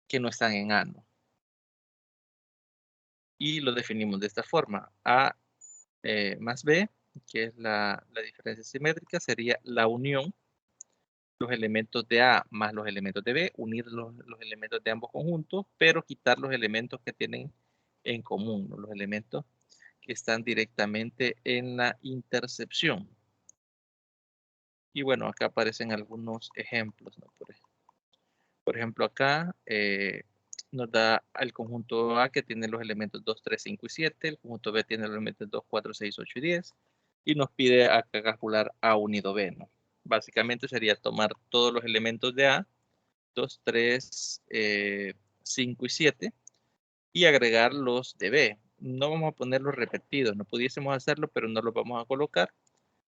que no están en A, ¿no? Y lo definimos de esta forma. A más B, que es la diferencia simétrica, sería la unión, los elementos de A más los elementos de B, unir los elementos de ambos conjuntos, pero quitar los elementos que tienen en común, ¿no? Los elementos que están directamente en la intercepción. Y bueno, acá aparecen algunos ejemplos, ¿no? Por ejemplo, acá nos da el conjunto A que tiene los elementos 2, 3, 5 y 7. El conjunto B tiene los elementos 2, 4, 6, 8 y 10. Y nos pide acá calcular A unido B, ¿no? Básicamente sería tomar todos los elementos de A, 2, 3, 5 y 7, y agregar los de B. No vamos a ponerlos repetidos, no pudiésemos hacerlo, pero no los vamos a colocar.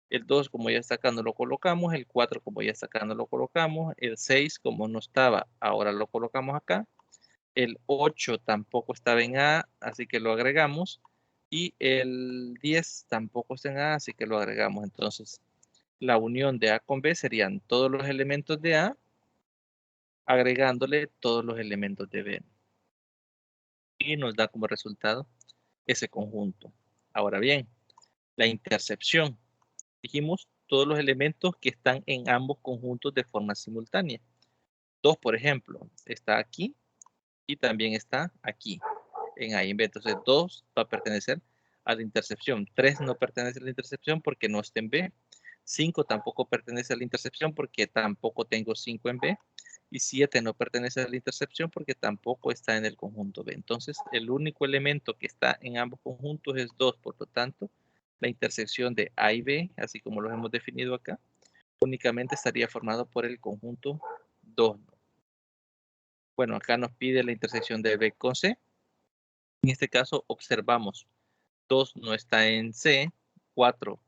El 2, como ya está acá, no lo colocamos. El 4, como ya está acá, no lo colocamos. El 6, como no estaba, ahora lo colocamos acá. El 8 tampoco estaba en A, así que lo agregamos. Y el 10 tampoco está en A, así que lo agregamos. Entonces, la unión de A con B serían todos los elementos de A, agregándole todos los elementos de B. Y nos da como resultado ese conjunto. Ahora bien, la intercepción. Dijimos todos los elementos que están en ambos conjuntos de forma simultánea. 2, por ejemplo, está aquí y también está aquí, en A y en B. Entonces, 2 va a pertenecer a la intercepción. 3 no pertenece a la intercepción porque no está en B. 5 tampoco pertenece a la intercepción porque tampoco tengo 5 en B. Y 7 no pertenece a la intercepción porque tampoco está en el conjunto B. Entonces, el único elemento que está en ambos conjuntos es 2. Por lo tanto, la intersección de A y B, así como lo hemos definido acá, únicamente estaría formado por el conjunto 2. Bueno, acá nos pide la intersección de B con C. En este caso, observamos 2 no está en C, 4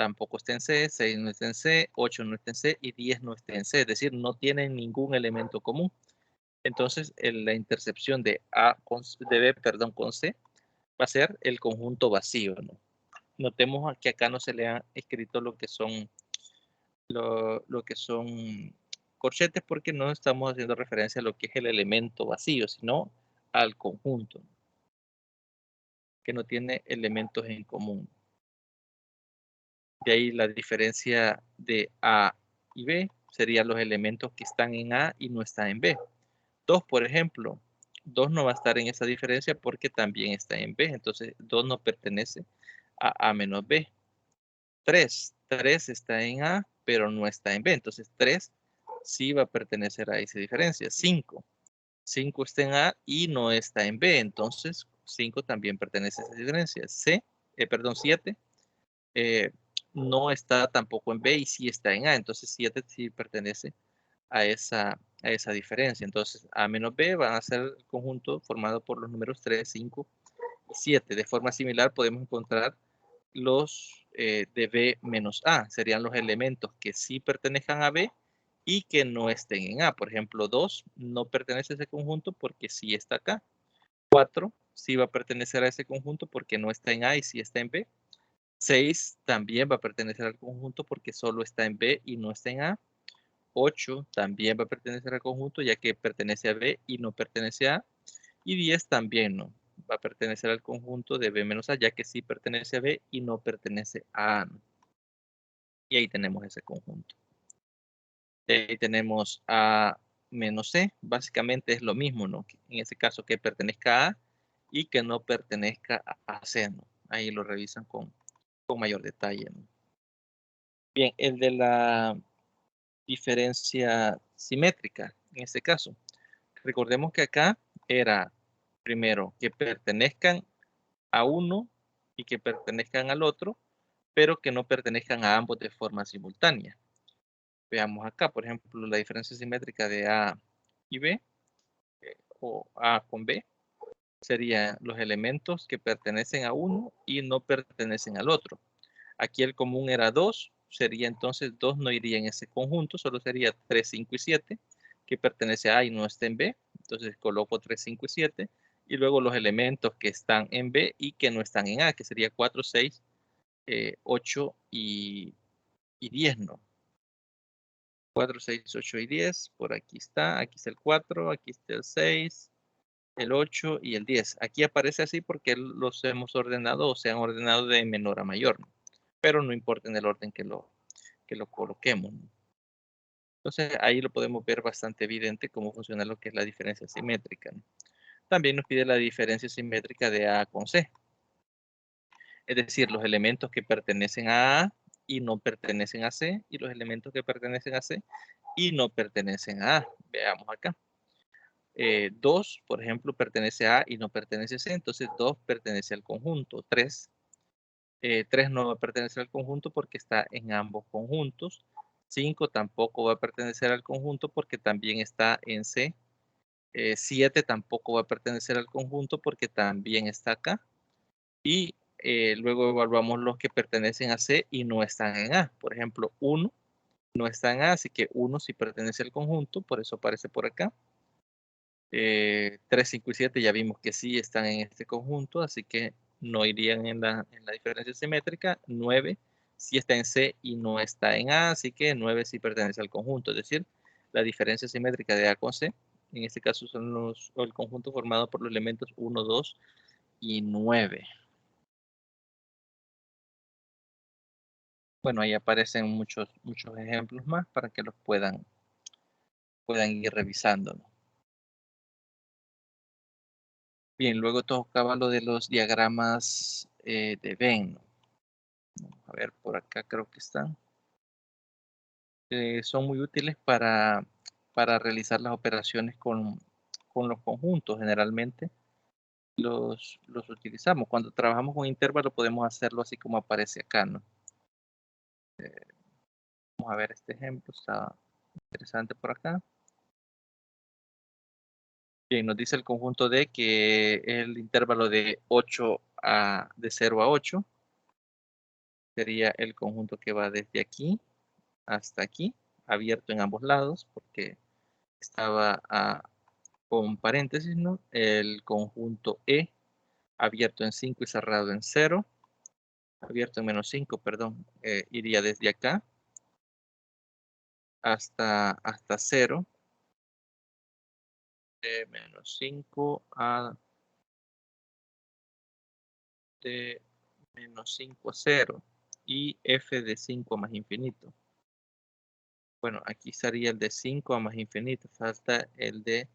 tampoco está en C, 6 no está en C, 8 no está en C y 10 no está en C. Es decir, no tienen ningún elemento común. Entonces, la intercepción de B, perdón, con C va a ser el conjunto vacío, ¿no? Notemos que acá no se le ha escrito lo que son corchetes porque no estamos haciendo referencia a lo que es el elemento vacío, sino al conjunto, que no tiene elementos en común. De ahí la diferencia de A y B serían los elementos que están en A y no están en B. 2, por ejemplo, 2 no va a estar en esa diferencia porque también está en B, entonces 2 no pertenece a A menos B. 3 está en A, pero no está en B, entonces 3 sí va a pertenecer a esa diferencia. 5 está en A y no está en B, entonces 5 también pertenece a esa diferencia. 7 no está tampoco en B y sí está en A, entonces 7 sí pertenece a esa diferencia. Entonces A menos B van a ser el conjunto formado por los números 3, 5 y 7. De forma similar podemos encontrar los de B menos A. Serían los elementos que sí pertenezcan a B y que no estén en A. Por ejemplo, 2 no pertenece a ese conjunto porque sí está acá. 4 sí va a pertenecer a ese conjunto porque no está en A y sí está en B. 6 también va a pertenecer al conjunto porque solo está en B y no está en A. 8 también va a pertenecer al conjunto ya que pertenece a B y no pertenece a A. Y 10 también no. Va a pertenecer al conjunto de B menos A ya que sí pertenece a B y no pertenece a A. Y ahí tenemos ese conjunto. Ahí tenemos A menos C. Básicamente es lo mismo, ¿no? En ese caso que pertenezca a A y que no pertenezca a C, ¿no? Ahí lo revisan con mayor detalle, ¿no? Bien, el de la diferencia simétrica, en este caso. Recordemos que acá era primero que pertenezcan a uno y que pertenezcan al otro, pero que no pertenezcan a ambos de forma simultánea. Veamos acá, por ejemplo, la diferencia simétrica de A y B, o A con B, serían los elementos que pertenecen a uno y no pertenecen al otro. Aquí el común era 2, sería entonces 2 no iría en ese conjunto, solo sería 3, 5 y 7, que pertenece a A y no está en B. Entonces coloco 3, 5 y 7. Y luego los elementos que están en B y que no están en A, que sería 4, 6, 8 y 10, ¿no? 4, 6, 8 y 10. Por aquí está el 4, aquí está el 6, el 8 y el 10. Aquí aparece así porque los hemos ordenado o se han ordenado de menor a mayor, ¿no? Pero no importa en el orden que lo coloquemos, ¿no? Entonces ahí lo podemos ver bastante evidente cómo funciona lo que es la diferencia simétrica, ¿no? También nos pide la diferencia simétrica de A con C. Es decir, los elementos que pertenecen a A y no pertenecen a C, y los elementos que pertenecen a C y no pertenecen a A. Veamos acá. 2, por ejemplo, pertenece a A y no pertenece a C, entonces 2 pertenece al conjunto. 3 no va a pertenecer al conjunto porque está en ambos conjuntos. 5 tampoco va a pertenecer al conjunto porque también está en C. 7 tampoco va a pertenecer al conjunto porque también está acá. Y luego evaluamos los que pertenecen a C y no están en A. Por ejemplo, 1 no está en A, así que 1 sí pertenece al conjunto, por eso aparece por acá. 3, 5 y 7 ya vimos que sí están en este conjunto, así que no irían en la diferencia simétrica. 9 sí está en C y no está en A, así que 9 sí pertenece al conjunto, es decir, la diferencia simétrica de A con C, en este caso son el conjunto formado por los elementos 1, 2 y 9. Bueno, ahí aparecen muchos ejemplos más para que los puedan ir revisando, ¿no? Bien, luego tocaba lo de los diagramas de Venn, ¿no? Vamos a ver, por acá creo que están. Son muy útiles para realizar las operaciones con los conjuntos. Generalmente los utilizamos. Cuando trabajamos con intervalo podemos hacerlo así como aparece acá, ¿no? Vamos a ver este ejemplo, está interesante por acá. Bien, nos dice el conjunto D que es el intervalo de 0 a 8. sería el conjunto que va desde aquí hasta aquí, abierto en ambos lados, porque estaba con paréntesis, ¿no? El conjunto E, abierto en 5 y cerrado en 0, abierto en -5, perdón, iría desde acá hasta 0, de -5 a de -5 a 0 y f de 5 a más infinito. Bueno, aquí estaría el de 5 a más infinito, falta el de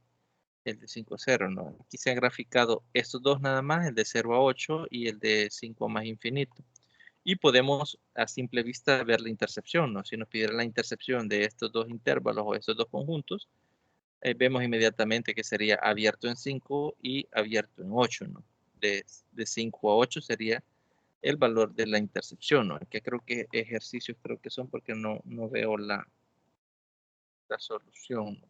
5 a 0, ¿no? Aquí se han graficado estos dos nada más, el de 0 a 8 y el de 5 a más infinito. Y podemos a simple vista ver la intercepción, ¿no? Si nos pidiera la intercepción de estos dos intervalos o estos dos conjuntos, vemos inmediatamente que sería abierto en 5 y abierto en 8, ¿no? De 5 a 8 sería el valor de la intercepción, ¿no? Que creo que ejercicios creo que son porque no veo la solución, ¿no?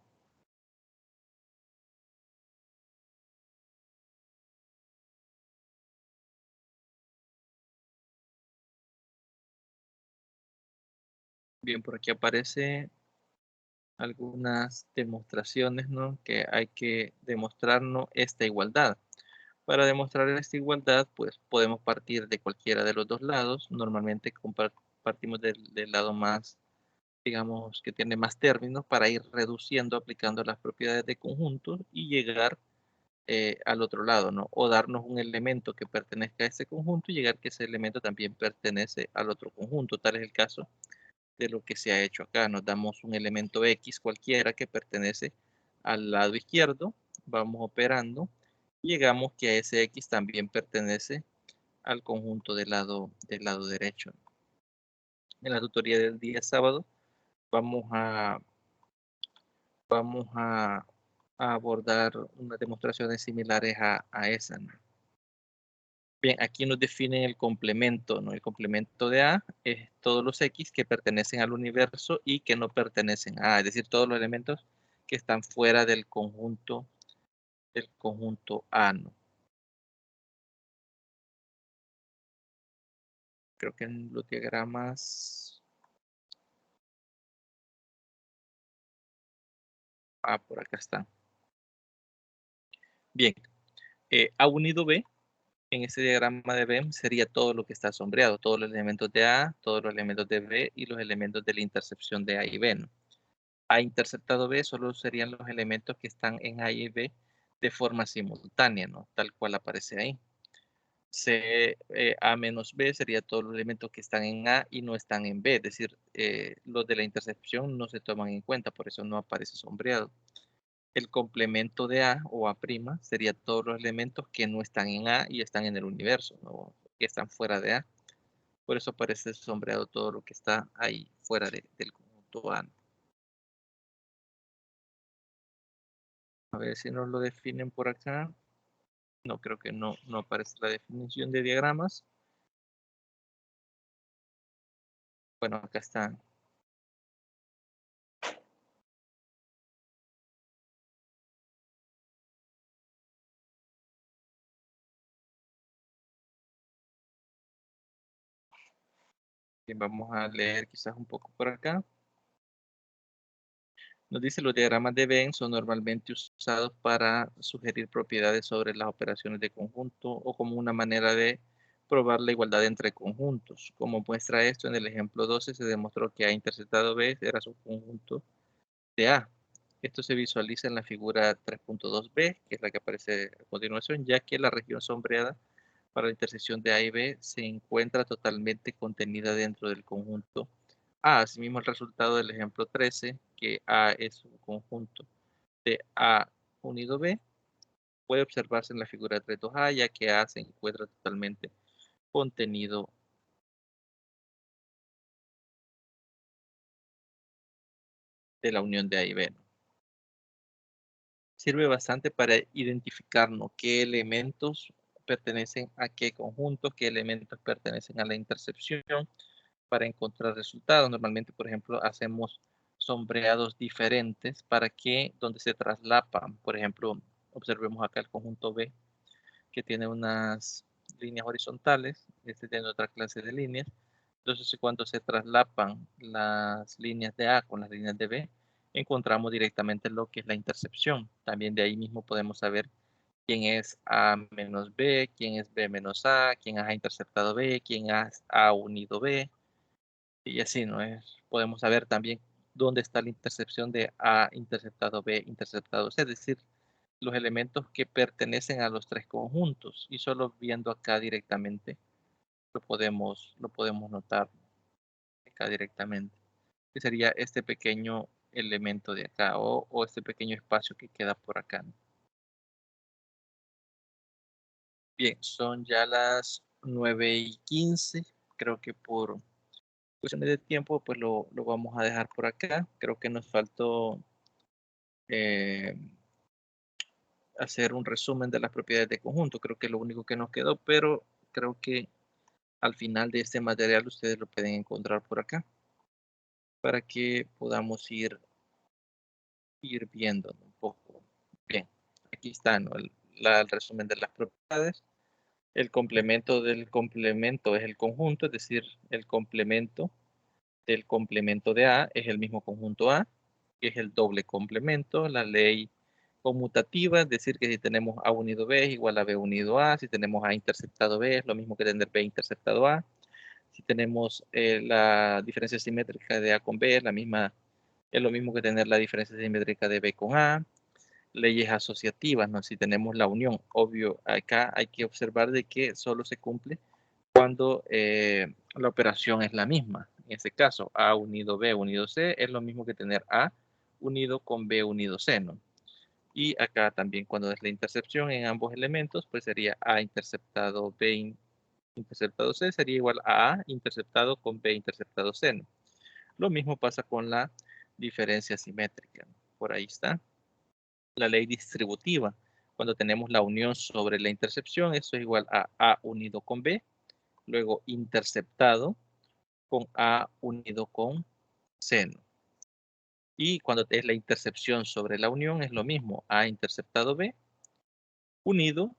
Bien, por aquí aparece algunas demostraciones, ¿no? Que hay que demostrarnos esta igualdad. Para demostrar esta igualdad, pues podemos partir de cualquiera de los dos lados. Normalmente partimos del lado más, digamos, que tiene más términos para ir reduciendo, aplicando las propiedades de conjuntos y llegar al otro lado, ¿no? O darnos un elemento que pertenezca a ese conjunto y llegar que ese elemento también pertenece al otro conjunto. Tal es el caso de lo que se ha hecho acá. Nos damos un elemento X cualquiera que pertenece al lado izquierdo, vamos operando, y llegamos que a ese X también pertenece al conjunto del lado derecho. En la tutoría del día sábado vamos a, vamos a abordar unas demostraciones similares a esa, ¿no? Bien, aquí nos definen el complemento, ¿no? El complemento de A es todos los X que pertenecen al universo y que no pertenecen a A, es decir, todos los elementos que están fuera del conjunto A, ¿no? Creo que en los diagramas, por acá está. Bien, A unido B, en ese diagrama de B sería todo lo que está sombreado, todos los elementos de A, todos los elementos de B y los elementos de la intercepción de A y B, ¿no? A interceptado B solo serían los elementos que están en A y B de forma simultánea, ¿no? Tal cual aparece ahí. C, A menos B sería todos los elementos que están en A y no están en B, es decir, los de la intercepción no se toman en cuenta, por eso no aparece sombreado. El complemento de A o A' sería todos los elementos que no están en A y están en el universo, ¿no? Que están fuera de A. Por eso aparece sombreado todo lo que está ahí fuera del conjunto A. A ver si nos lo definen por acá. No, creo que no aparece la definición de diagramas. Bueno, acá está. Bien, vamos a leer quizás un poco por acá. Nos dice los diagramas de Venn son normalmente usados para sugerir propiedades sobre las operaciones de conjunto o como una manera de probar la igualdad entre conjuntos. Como muestra esto, en el ejemplo 12 se demostró que A interceptado B era su conjunto de A. Esto se visualiza en la figura 3.2b, que es la que aparece a continuación, ya que la región sombreada para la intersección de A y B se encuentra totalmente contenida dentro del conjunto A. Asimismo, el resultado del ejemplo 13, que A es un conjunto de A unido B, puede observarse en la figura 3.2a, ya que A se encuentra totalmente contenido de la unión de A y B, ¿no? Sirve bastante para identificar, ¿no?, qué elementos pertenecen a qué conjuntos, qué elementos pertenecen a la intercepción para encontrar resultados. Normalmente, por ejemplo, hacemos sombreados diferentes para que donde se traslapan, por ejemplo, observemos acá el conjunto B que tiene unas líneas horizontales, este tiene otra clase de líneas, Entonces, cuando se traslapan las líneas de A con las líneas de B, encontramos directamente lo que es la intercepción. También de ahí mismo podemos saber quién es A menos B, quién es B menos A, quién ha interceptado B, quién ha unido B, y así, ¿no? Podemos saber también dónde está la intercepción de A interceptado B interceptado C, es decir, los elementos que pertenecen a los tres conjuntos, y solo viendo acá directamente lo podemos notar acá directamente, que sería este pequeño elemento de acá o este pequeño espacio que queda por acá, ¿no? Bien, son ya las 9:15. Creo que por cuestiones de tiempo, pues lo vamos a dejar por acá. Creo que nos faltó eh, hacer un resumen de las propiedades de conjunto. Creo que es lo único que nos quedó, pero creo que al final de este material ustedes lo pueden encontrar por acá para que podamos ir viendo un poco. Bien, aquí está, ¿no? El resumen de las propiedades. El complemento del complemento es el conjunto, es decir, el complemento del complemento de A es el mismo conjunto A, que es el doble complemento. La ley conmutativa, es decir, que si tenemos A unido B es igual a B unido A, si tenemos A interceptado B es lo mismo que tener B interceptado A. Si tenemos la diferencia simétrica de A con B es lo mismo que tener la diferencia simétrica de B con A. Leyes asociativas, ¿no? Si tenemos la unión, obvio, acá hay que observar de que solo se cumple cuando la operación es la misma. En este caso, A unido B unido C es lo mismo que tener A unido con B unido C, ¿no? Y acá también cuando es la intercepción en ambos elementos, pues sería A interceptado B interceptado C sería igual a A interceptado con B interceptado C, ¿no? Lo mismo pasa con la diferencia simétrica, ¿no? Por ahí está. La ley distributiva. Cuando tenemos la unión sobre la intercepción, eso es igual a A unido con B, luego interceptado con A unido con C, ¿no? Y cuando es la intercepción sobre la unión, es lo mismo, A interceptado B unido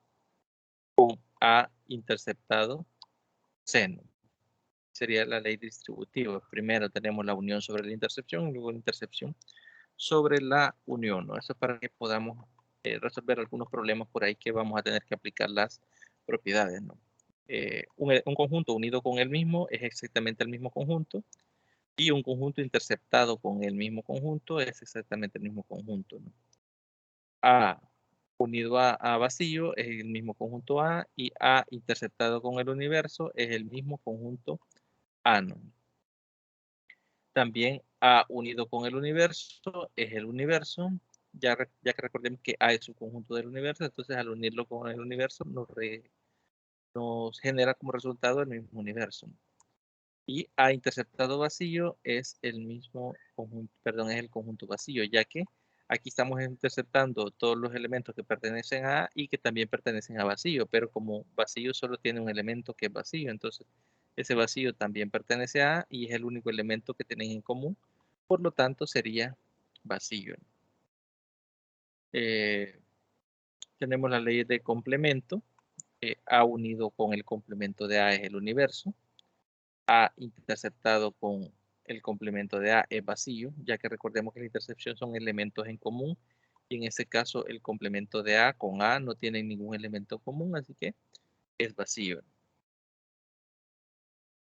con A interceptado C, ¿no? Sería la ley distributiva. Primero tenemos la unión sobre la intercepción y luego la intercepción sobre la unión, ¿no? Eso es para que podamos resolver algunos problemas por ahí que vamos a tener que aplicar las propiedades, ¿no? Un conjunto unido con el mismo es exactamente el mismo conjunto, y un conjunto interceptado con el mismo conjunto es exactamente el mismo conjunto, ¿no? A unido a vacío es el mismo conjunto A, y A interceptado con el universo es el mismo conjunto A, ¿no? También A unido con el universo es el universo. Ya que recordemos que A es un conjunto del universo, entonces al unirlo con el universo nos genera como resultado el mismo universo. Y A interceptado vacío es el mismo conjunto, perdón, es el conjunto vacío, ya que aquí estamos interceptando todos los elementos que pertenecen a A y que también pertenecen a vacío, pero como vacío solo tiene un elemento que es vacío, entonces ese vacío también pertenece a A y es el único elemento que tienen en común, por lo tanto sería vacío. Eh, Tenemos la ley de complemento. A unido con el complemento de A es el universo. A interceptado con el complemento de A es vacío, ya que recordemos que la intercepción son elementos en común, y en este caso el complemento de A con A no tiene ningún elemento común, así que es vacío.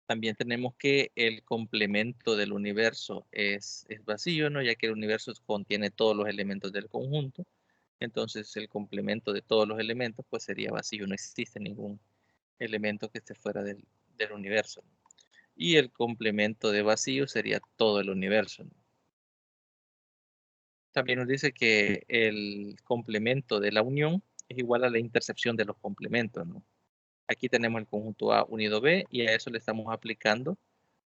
También tenemos que el complemento del universo es vacío, ¿no? Ya que el universo contiene todos los elementos del conjunto, entonces el complemento de todos los elementos pues sería vacío, no existe ningún elemento que esté fuera del universo. Y el complemento de vacío sería todo el universo, ¿no? También nos dice que el complemento de la unión es igual a la intercepción de los complementos, ¿no? Aquí tenemos el conjunto A unido B y a eso le estamos aplicando.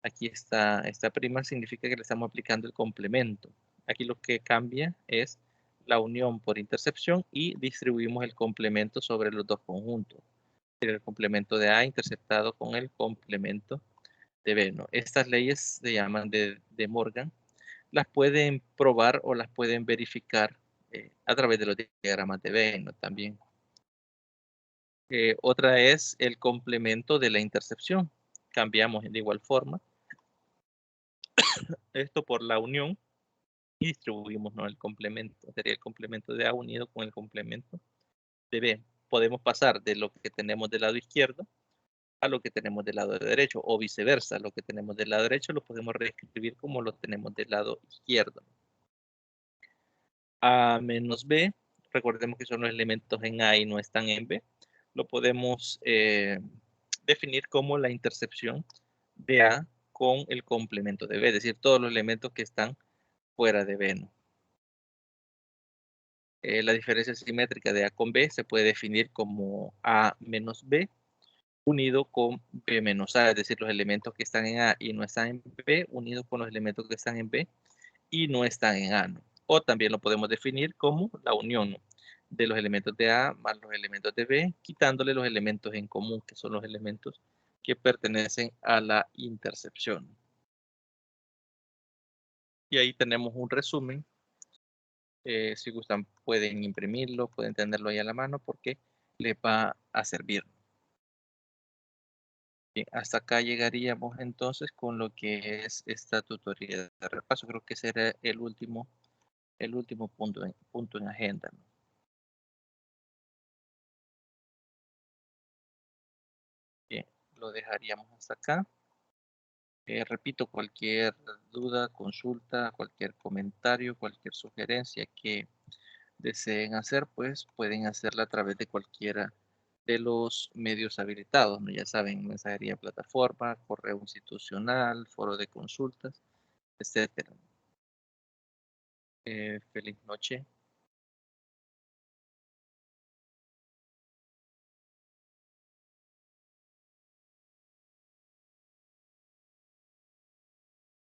Aquí está esta prima, significa que le estamos aplicando el complemento. Aquí lo que cambia es la unión por intercepción y distribuimos el complemento sobre los dos conjuntos. El complemento de A interceptado con el complemento de B, ¿no? Estas leyes se llaman de Morgan. Las pueden probar o las pueden verificar a través de los diagramas de B, ¿no? También. Otra es el complemento de la intercepción, cambiamos de igual forma esto por la unión y distribuimos, ¿no? El complemento, sería el complemento de A unido con el complemento de B. Podemos pasar de lo que tenemos del lado izquierdo a lo que tenemos del lado derecho, o viceversa, lo que tenemos del lado derecho lo podemos reescribir como lo tenemos del lado izquierdo. A menos B, recordemos que son los elementos en A y no están en B, lo podemos definir como la intercepción de A con el complemento de B, es decir, todos los elementos que están fuera de B, ¿no? La diferencia simétrica de A con B se puede definir como A menos B unido con B menos A, es decir, los elementos que están en A y no están en B, unidos con los elementos que están en B y no están en A, ¿no? O también lo podemos definir como la unión, ¿no? De los elementos de A más los elementos de B, quitándole los elementos en común, que son los elementos que pertenecen a la intercepción. Y ahí tenemos un resumen. Si gustan, pueden imprimirlo, pueden tenerlo ahí a la mano porque les va a servir. Bien, hasta acá llegaríamos entonces con lo que es esta tutoría de repaso. Creo que ese era el último punto en agenda, ¿no? Bien, lo dejaríamos hasta acá. Repito, cualquier duda, consulta, cualquier comentario, cualquier sugerencia que deseen hacer, pues pueden hacerla a través de cualquiera de los medios habilitados, ¿no? Ya saben, mensajería plataforma, correo institucional, foro de consultas, etcétera. Feliz noche.